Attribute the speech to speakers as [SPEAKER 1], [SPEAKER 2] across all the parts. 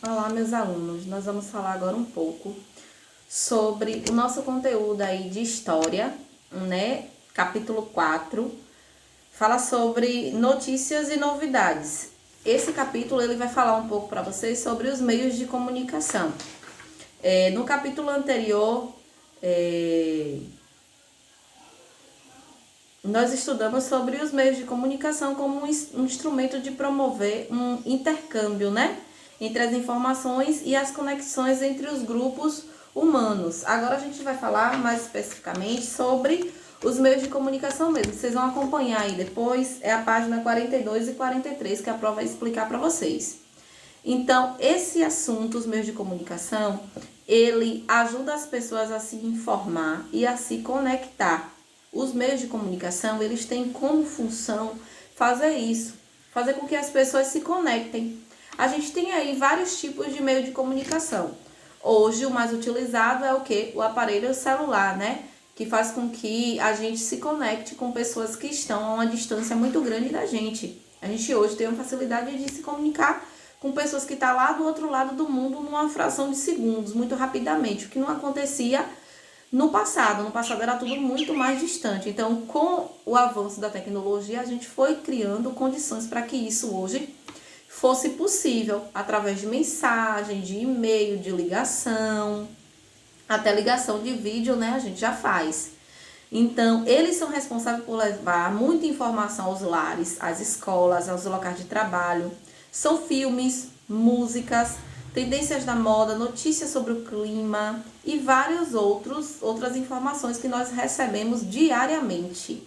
[SPEAKER 1] Olá, meus alunos. Nós vamos falar agora um pouco sobre o nosso conteúdo aí de história, né? Capítulo 4 fala sobre notícias e novidades. Esse capítulo ele vai falar um pouco para vocês sobre os meios de comunicação. No capítulo anterior, nós estudamos sobre os meios de comunicação como um instrumento de promover um intercâmbio, né? Entre as informações e as conexões entre os grupos humanos. Agora a gente vai falar mais especificamente sobre os meios de comunicação mesmo. Vocês vão acompanhar aí depois, é a página 42 e 43 que a prova vai explicar para vocês. Então, esse assunto, os meios de comunicação, ele ajuda as pessoas a se informar e a se conectar. Os meios de comunicação, eles têm como função fazer isso, fazer com que as pessoas se conectem. A gente tem aí vários tipos de meio de comunicação. Hoje, o mais utilizado é o quê? O aparelho celular, né? Que faz com que a gente se conecte com pessoas que estão a uma distância muito grande da gente. A gente hoje tem uma facilidade de se comunicar com pessoas que estão lá do outro lado do mundo numa fração de segundos, muito rapidamente, o que não acontecia no passado. No passado era tudo muito mais distante. Então, com o avanço da tecnologia, a gente foi criando condições para que isso hoje fosse possível, através de mensagem, de e-mail, de ligação, até ligação de vídeo, né, a gente já faz. Então, eles são responsáveis por levar muita informação aos lares, às escolas, aos locais de trabalho. São filmes, músicas, tendências da moda, notícias sobre o clima e várias outras informações que nós recebemos diariamente.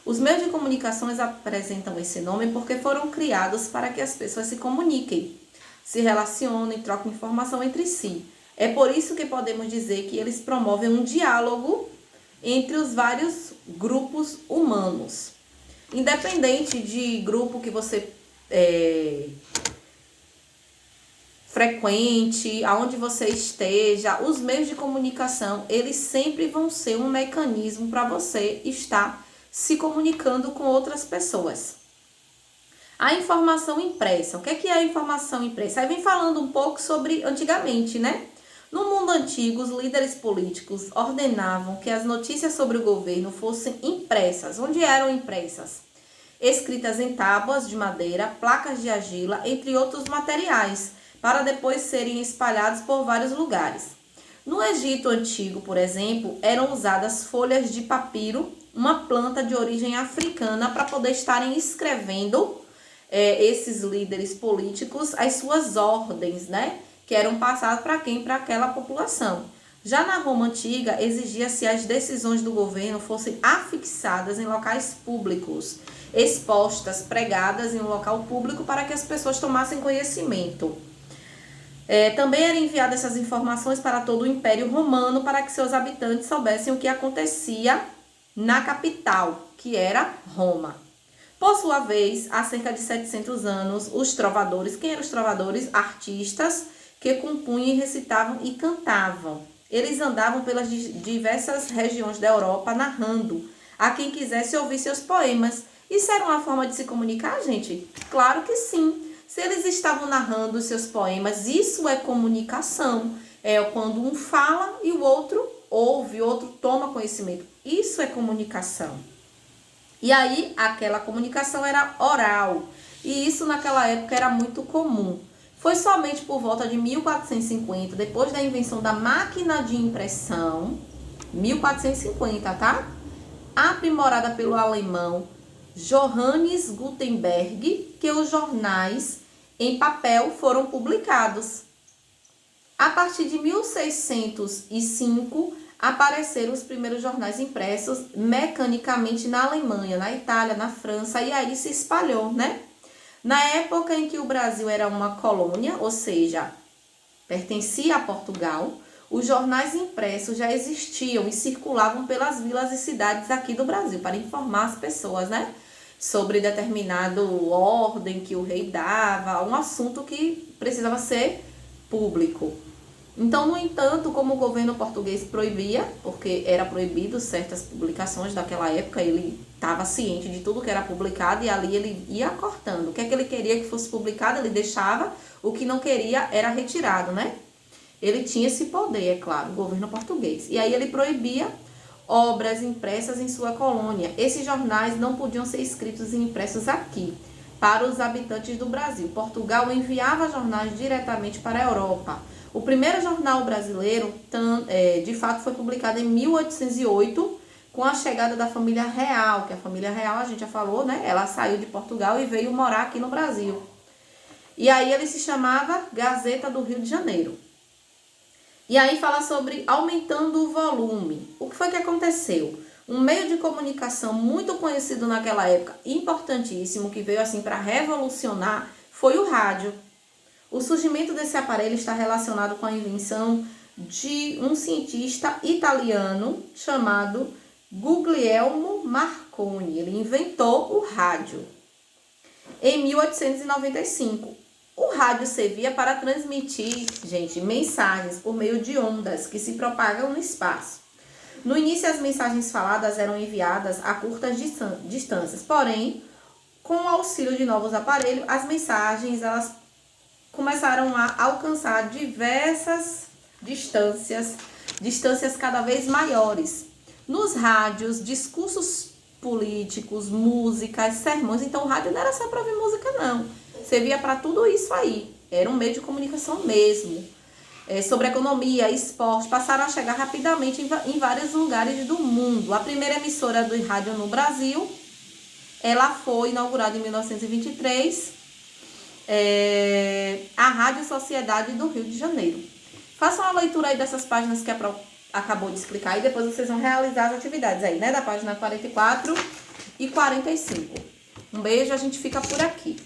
[SPEAKER 1] Os meios de comunicações apresentam esse nome porque foram criados para que as pessoas se comuniquem, se relacionem, troquem informação entre si. É por isso que podemos dizer que eles promovem um diálogo entre os vários grupos humanos. Independente de grupo que você frequente, aonde você esteja, os meios de comunicação, eles sempre vão ser um mecanismo para você estar se comunicando com outras pessoas. A informação impressa. O que é a informação impressa? Aí vem falando um pouco sobre antigamente, né? No mundo antigo, os líderes políticos ordenavam que as notícias sobre o governo fossem impressas. Onde eram impressas? Escritas em tábuas de madeira, placas de argila, entre outros materiais, para depois serem espalhados por vários lugares. No Egito Antigo, por exemplo, eram usadas folhas de papiro, uma planta de origem africana, para poder estarem escrevendo esses líderes políticos as suas ordens, né? Que eram passadas para quem? Para aquela população. Já na Roma Antiga, exigia-se as decisões do governo fossem afixadas em locais públicos, expostas, pregadas em um local público para que as pessoas tomassem conhecimento. Também eram enviadas essas informações para todo o Império Romano para que seus habitantes soubessem o que acontecia na capital, que era Roma. Por sua vez, há cerca de 700 anos, os trovadores, quem eram os trovadores? Artistas que compunham, recitavam e cantavam. Eles andavam pelas diversas regiões da Europa narrando a quem quisesse ouvir seus poemas. Isso era uma forma de se comunicar, gente? Claro que sim. Se eles estavam narrando os seus poemas, isso é comunicação. É quando um fala e o outro ouve, o outro toma conhecimento. Isso é comunicação. E aí, aquela comunicação era oral. E isso naquela época era muito comum. Foi somente por volta de 1450, depois da invenção da máquina de impressão, 1450, tá? Aprimorada pelo alemão Johannes Gutenberg, que os jornais em papel foram publicados. A partir de 1605, apareceram os primeiros jornais impressos mecanicamente na Alemanha, na Itália, na França, e aí se espalhou, né? Na época em que o Brasil era uma colônia, ou seja, pertencia a Portugal, os jornais impressos já existiam e circulavam pelas vilas e cidades aqui do Brasil para informar as pessoas, né? Sobre determinado ordem que o rei dava, um assunto que precisava ser público. Então, no entanto, como o governo português proibia, porque era proibido certas publicações daquela época, ele estava ciente de tudo que era publicado e ali ele ia cortando. O que é que ele queria que fosse publicado, ele deixava, o que não queria era retirado, né? Ele tinha esse poder, é claro, o governo português. E aí ele proibia obras impressas em sua colônia. Esses jornais não podiam ser escritos e impressos aqui, para os habitantes do Brasil. Portugal enviava jornais diretamente para a Europa. O primeiro jornal brasileiro, de fato, foi publicado em 1808, com a chegada da família real, que a família real, a gente já falou, né? Ela saiu de Portugal e veio morar aqui no Brasil. E aí ele se chamava Gazeta do Rio de Janeiro. E aí fala sobre aumentando o volume. O que foi que aconteceu? Um meio de comunicação muito conhecido naquela época, importantíssimo, que veio assim para revolucionar, foi o rádio. O surgimento desse aparelho está relacionado com a invenção de um cientista italiano chamado Guglielmo Marconi. Ele inventou o rádio em 1895. O rádio servia para transmitir, gente, mensagens por meio de ondas que se propagam no espaço. No início, as mensagens faladas eram enviadas a curtas distâncias, porém, com o auxílio de novos aparelhos, as mensagens elas começaram a alcançar diversas distâncias cada vez maiores. Nos rádios, discursos políticos, músicas, sermões. Então, o rádio não era só para ouvir música, não. Servia para tudo isso aí. Era um meio de comunicação mesmo. Sobre economia, esporte, passaram a chegar rapidamente em vários lugares do mundo. A primeira emissora do rádio no Brasil, ela foi inaugurada em 1923, a Rádio Sociedade do Rio de Janeiro. Façam uma leitura aí dessas páginas que a Pro acabou de explicar e depois vocês vão realizar as atividades aí, né? Da página 44 e 45. Um beijo, a gente fica por aqui.